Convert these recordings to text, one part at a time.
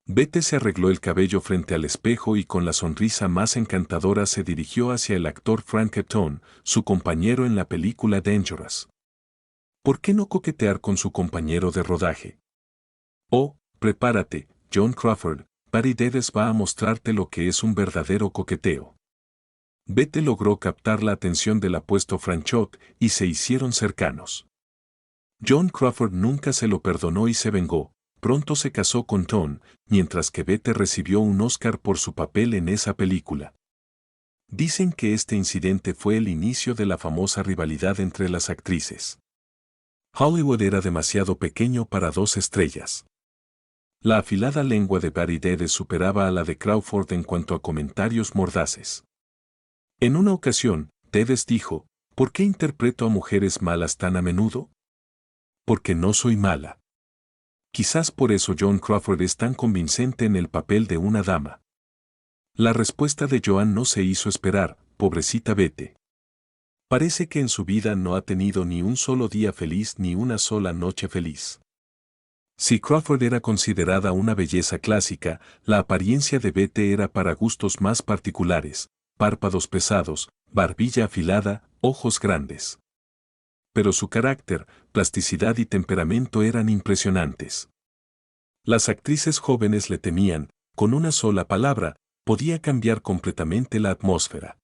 Bette se arregló el cabello frente al espejo y con la sonrisa más encantadora se dirigió hacia el actor Frank Eaton, su compañero en la película Dangerous. ¿Por qué no coquetear con su compañero de rodaje? Oh, prepárate, John Crawford, Bette Davis va a mostrarte lo que es un verdadero coqueteo. Bette logró captar la atención del apuesto Franchot y se hicieron cercanos. John Crawford nunca se lo perdonó y se vengó. Pronto se casó con Tom, mientras que Bette recibió un Oscar por su papel en esa película. Dicen que este incidente fue el inicio de la famosa rivalidad entre las actrices. Hollywood era demasiado pequeño para dos estrellas. La afilada lengua de Bette Davis superaba a la de Crawford en cuanto a comentarios mordaces. En una ocasión, Davis dijo, ¿por qué interpreto a mujeres malas tan a menudo? Porque no soy mala. Quizás por eso John Crawford es tan convincente en el papel de una dama. La respuesta de Joan no se hizo esperar, pobrecita Bette. Parece que en su vida no ha tenido ni un solo día feliz ni una sola noche feliz. Si Crawford era considerada una belleza clásica, la apariencia de Bette era para gustos más particulares, párpados pesados, barbilla afilada, ojos grandes. Pero su carácter, plasticidad y temperamento eran impresionantes. Las actrices jóvenes le temían, con una sola palabra, podía cambiar completamente la atmósfera.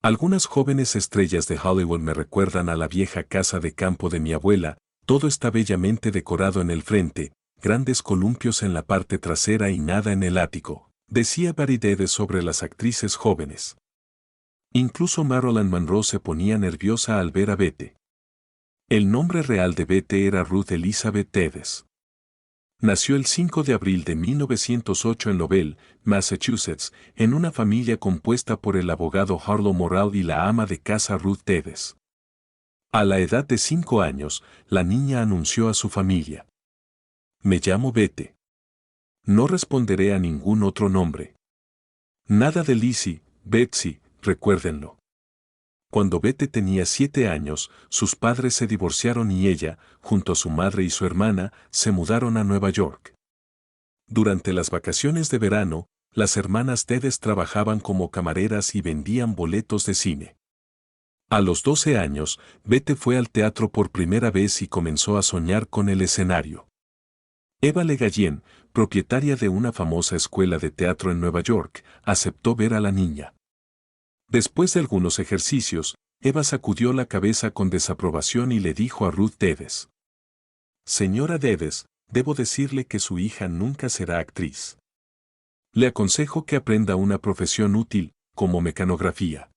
Algunas jóvenes estrellas de Hollywood me recuerdan a la vieja casa de campo de mi abuela, todo está bellamente decorado en el frente, grandes columpios en la parte trasera y nada en el ático, decía Bette Davis sobre las actrices jóvenes. Incluso Marilyn Monroe se ponía nerviosa al ver a Bette. El nombre real de Bette era Ruth Elizabeth Davis. Nació el 5 de abril de 1908 en Lowell, Massachusetts, en una familia compuesta por el abogado Harlow Morrall y la ama de casa Ruth Davis. A la edad de 5 años, la niña anunció a su familia: «Me llamo Bette. No responderé a ningún otro nombre. Nada de Lizzie, Betsy, recuérdenlo». Cuando Bette tenía 7 años, sus padres se divorciaron y ella, junto a su madre y su hermana, se mudaron a Nueva York. Durante las vacaciones de verano, las hermanas Davis trabajaban como camareras y vendían boletos de cine. A los 12 años, Bette fue al teatro por primera vez y comenzó a soñar con el escenario. Eva Le Gallen, propietaria de una famosa escuela de teatro en Nueva York, aceptó ver a la niña. Después de algunos ejercicios, Eva sacudió la cabeza con desaprobación y le dijo a Ruth Davis: «Señora Davis, debo decirle que su hija nunca será actriz. Le aconsejo que aprenda una profesión útil, como mecanografía».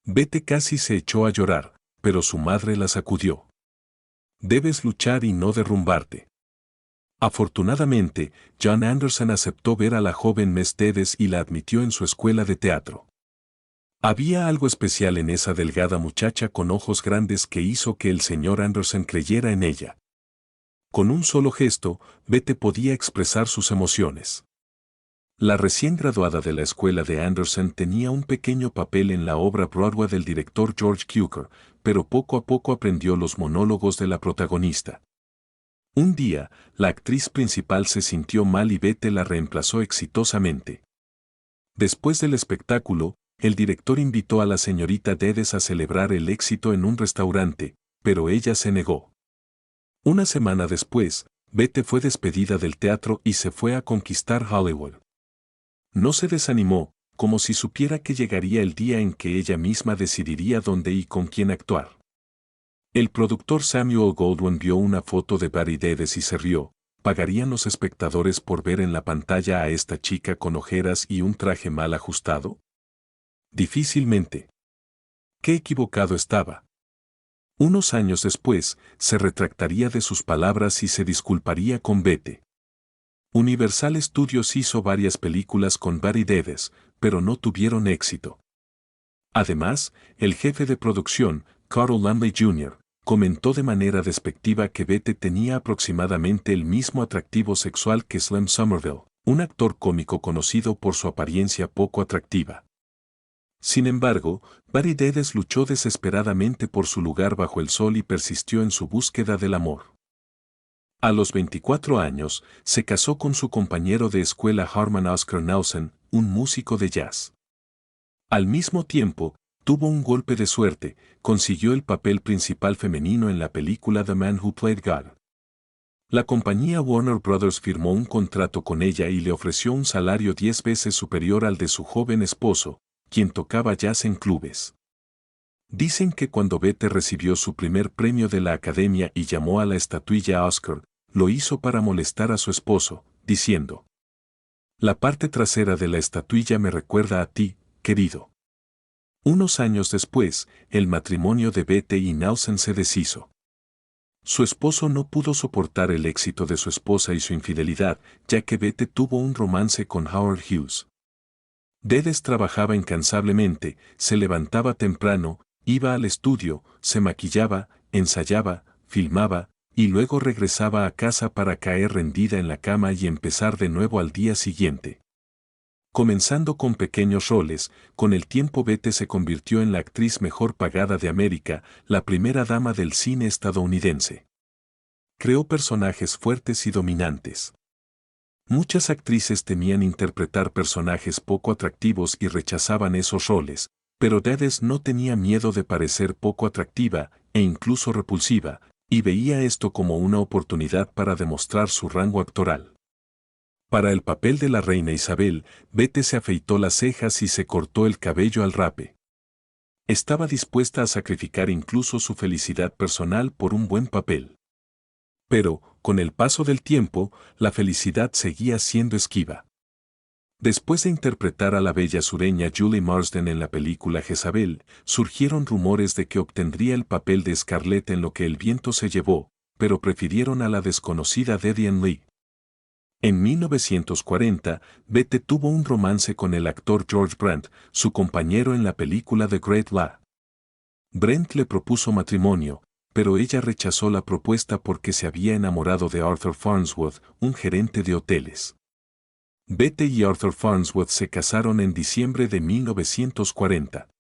Bette casi se echó a llorar, pero su madre la sacudió. «Debes luchar y no derrumbarte». Afortunadamente, John Anderson aceptó ver a la joven Miss Davis y la admitió en su escuela de teatro. Había algo especial en esa delgada muchacha con ojos grandes que hizo que el señor Anderson creyera en ella. Con un solo gesto, Bette podía expresar sus emociones. La recién graduada de la escuela de Anderson tenía un pequeño papel en la obra Broadway del director George Cukor, pero poco a poco aprendió los monólogos de la protagonista. Un día, la actriz principal se sintió mal y Bette la reemplazó exitosamente. Después del espectáculo, el director invitó a la señorita Davis a celebrar el éxito en un restaurante, pero ella se negó. Una semana después, Bette fue despedida del teatro y se fue a conquistar Hollywood. No se desanimó, como si supiera que llegaría el día en que ella misma decidiría dónde y con quién actuar. El productor Samuel Goldwyn vio una foto de Bette Davis y se rió. ¿Pagarían los espectadores por ver en la pantalla a esta chica con ojeras y un traje mal ajustado? Difícilmente. Qué equivocado estaba. Unos años después, se retractaría de sus palabras y se disculparía con Bette. Universal Studios hizo varias películas con Bette Davis, pero no tuvieron éxito. Además, el jefe de producción, Carl Laemmle Jr., comentó de manera despectiva que Bette tenía aproximadamente el mismo atractivo sexual que Slim Somerville, un actor cómico conocido por su apariencia poco atractiva. Sin embargo, Bette Davis luchó desesperadamente por su lugar bajo el sol y persistió en su búsqueda del amor. A los 24 años, se casó con su compañero de escuela Harman Oscar Nausen, un músico de jazz. Al mismo tiempo, tuvo un golpe de suerte, consiguió el papel principal femenino en la película The Man Who Played God. La compañía Warner Brothers firmó un contrato con ella y le ofreció un salario 10 veces superior al de su joven esposo, quien tocaba jazz en clubes. Dicen que cuando Bette recibió su primer premio de la Academia y llamó a la estatuilla Oscar, lo hizo para molestar a su esposo, diciendo: «La parte trasera de la estatuilla me recuerda a ti, querido». Unos años después, el matrimonio de Bette y Nausen se deshizo. Su esposo no pudo soportar el éxito de su esposa y su infidelidad, ya que Bette tuvo un romance con Howard Hughes. Dedes trabajaba incansablemente, se levantaba temprano, iba al estudio, se maquillaba, ensayaba, filmaba, y luego regresaba a casa para caer rendida en la cama y empezar de nuevo al día siguiente. Comenzando con pequeños roles, con el tiempo Bette se convirtió en la actriz mejor pagada de América, la primera dama del cine estadounidense. Creó personajes fuertes y dominantes. Muchas actrices temían interpretar personajes poco atractivos y rechazaban esos roles, pero Dedes no tenía miedo de parecer poco atractiva e incluso repulsiva, y veía esto como una oportunidad para demostrar su rango actoral. Para el papel de la reina Isabel, Bette se afeitó las cejas y se cortó el cabello al rape. Estaba dispuesta a sacrificar incluso su felicidad personal por un buen papel. Pero, con el paso del tiempo, la felicidad seguía siendo esquiva. Después de interpretar a la bella sureña Julie Marsden en la película Jezabel, surgieron rumores de que obtendría el papel de Scarlett en Lo que el viento se llevó, pero prefirieron a la desconocida Dedian Lee. En 1940, Bette tuvo un romance con el actor George Brent, su compañero en la película The Great Law. Brent le propuso matrimonio, pero ella rechazó la propuesta porque se había enamorado de Arthur Farnsworth, un gerente de hoteles. Bette y Arthur Farnsworth se casaron en diciembre de 1940.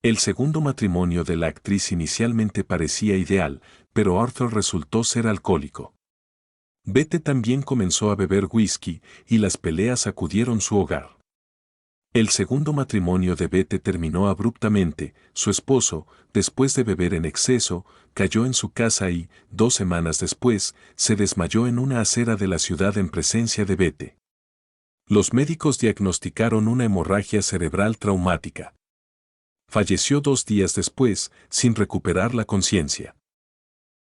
El segundo matrimonio de la actriz inicialmente parecía ideal, pero Arthur resultó ser alcohólico. Bette también comenzó a beber whisky, y las peleas sacudieron su hogar. El segundo matrimonio de Bette terminó abruptamente. Su esposo, después de beber en exceso, cayó en su casa y, 2 semanas después, se desmayó en una acera de la ciudad en presencia de Bette. Los médicos diagnosticaron una hemorragia cerebral traumática. Falleció 2 días después, sin recuperar la conciencia.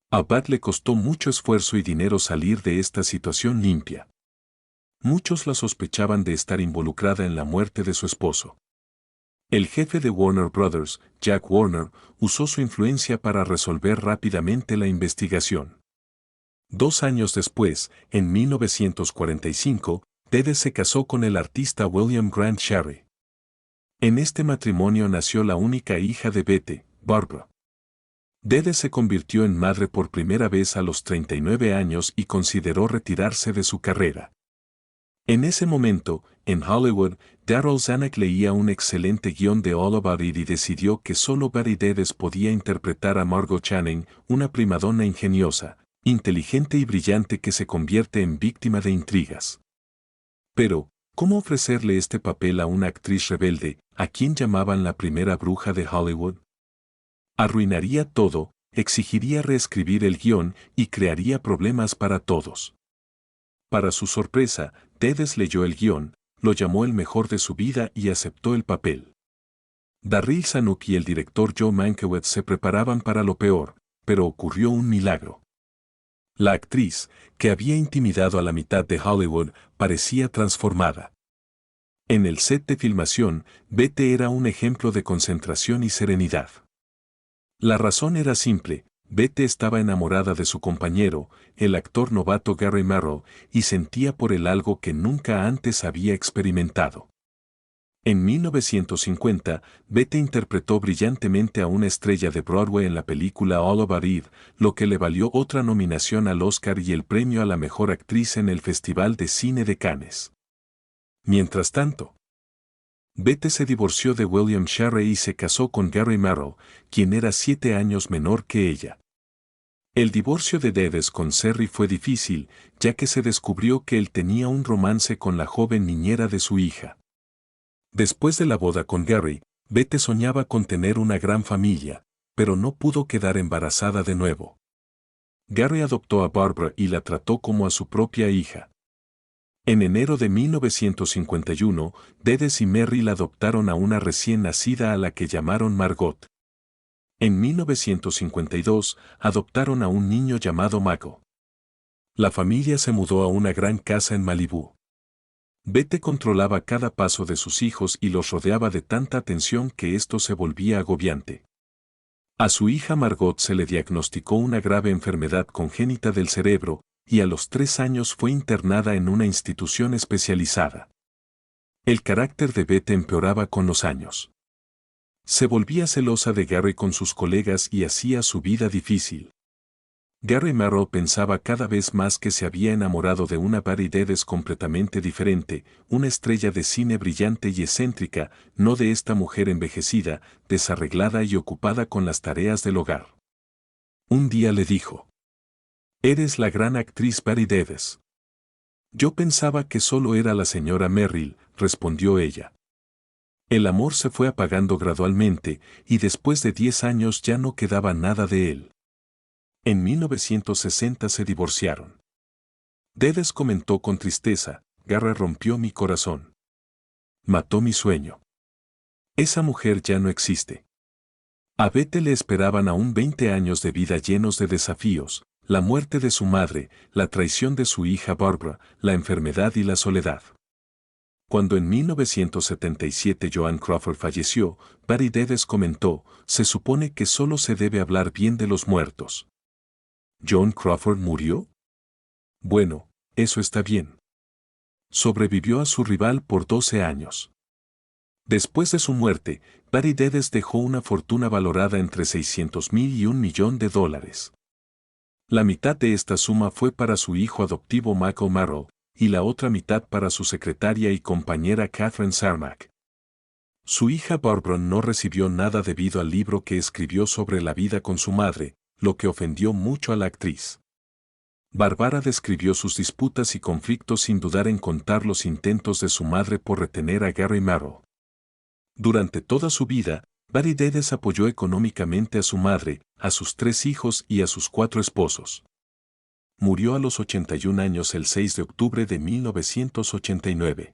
A Bette le costó mucho esfuerzo y dinero salir de esta situación limpia. Muchos la sospechaban de estar involucrada en la muerte de su esposo. El jefe de Warner Brothers, Jack Warner, usó su influencia para resolver rápidamente la investigación. 2 años después, en 1945, Dedes se casó con el artista William Grant Sherry. En este matrimonio nació la única hija de Bette, Barbara. Dedes se convirtió en madre por primera vez a los 39 años y consideró retirarse de su carrera. En ese momento, en Hollywood, Darryl Zanuck leía un excelente guión de All About Eve y decidió que solo Bette Dedes podía interpretar a Margot Channing, una primadona ingeniosa, inteligente y brillante que se convierte en víctima de intrigas. Pero, ¿cómo ofrecerle este papel a una actriz rebelde, a quien llamaban la primera bruja de Hollywood? Arruinaría todo, exigiría reescribir el guión y crearía problemas para todos. Para su sorpresa, Dedes leyó el guión, lo llamó el mejor de su vida y aceptó el papel. Darryl Zanuck y el director Joe Mankiewicz se preparaban para lo peor, pero ocurrió un milagro. La actriz, que había intimidado a la mitad de Hollywood, parecía transformada. En el set de filmación, Bette era un ejemplo de concentración y serenidad. La razón era simple: Bette estaba enamorada de su compañero, el actor novato Gary Merrill, y sentía por él algo que nunca antes había experimentado. En 1950, Bette interpretó brillantemente a una estrella de Broadway en la película All About Eve, lo que le valió otra nominación al Oscar y el premio a la mejor actriz en el Festival de Cine de Cannes. Mientras tanto, Bette se divorció de William Sherry y se casó con Gary Merrill, quien era 7 años menor que ella. El divorcio de Dedes con Cerry fue difícil, ya que se descubrió que él tenía un romance con la joven niñera de su hija. Después de la boda con Gary, Bette soñaba con tener una gran familia, pero no pudo quedar embarazada de nuevo. Gary adoptó a Barbara y la trató como a su propia hija. En enero de 1951, Dedes y Merrill adoptaron a una recién nacida a la que llamaron Margot. En 1952, adoptaron a un niño llamado Mago. La familia se mudó a una gran casa en Malibú. Bette controlaba cada paso de sus hijos y los rodeaba de tanta atención que esto se volvía agobiante. A su hija Margot se le diagnosticó una grave enfermedad congénita del cerebro, y a los 3 años fue internada en una institución especializada. El carácter de Bette empeoraba con los años. Se volvía celosa de Gary con sus colegas y hacía su vida difícil. Gary Marrow pensaba cada vez más que se había enamorado de una Bette Dedes completamente diferente, una estrella de cine brillante y excéntrica, no de esta mujer envejecida, desarreglada y ocupada con las tareas del hogar. Un día le dijo: «Eres la gran actriz Bette Dedes». «Yo pensaba que solo era la señora Merrill», respondió ella. El amor se fue apagando gradualmente, y después de 10 años ya no quedaba nada de él. En 1960 se divorciaron. Dedes comentó con tristeza: «Gary rompió mi corazón. Mató mi sueño. Esa mujer ya no existe». A Bette le esperaban aún 20 años de vida llenos de desafíos, la muerte de su madre, la traición de su hija Barbara, la enfermedad y la soledad. Cuando en 1977 Joan Crawford falleció, Bette Dedes comentó: «Se supone que solo se debe hablar bien de los muertos». ¿Joan Crawford murió? Bueno, eso está bien. Sobrevivió a su rival por 12 años. Después de su muerte, Bette Dedes dejó una fortuna valorada entre $600,000 y $1 millón. La mitad de esta suma fue para su hijo adoptivo Michael Marrow, y la otra mitad para su secretaria y compañera Catherine Sarmac. Su hija Barbara no recibió nada debido al libro que escribió sobre la vida con su madre, lo que ofendió mucho a la actriz. Barbara describió sus disputas y conflictos sin dudar en contar los intentos de su madre por retener a Gary Marrow. Durante toda su vida, Bette Dedes apoyó económicamente a su madre, a sus 3 hijos y a sus 4 esposos. Murió a los 81 años el 6 de octubre de 1989.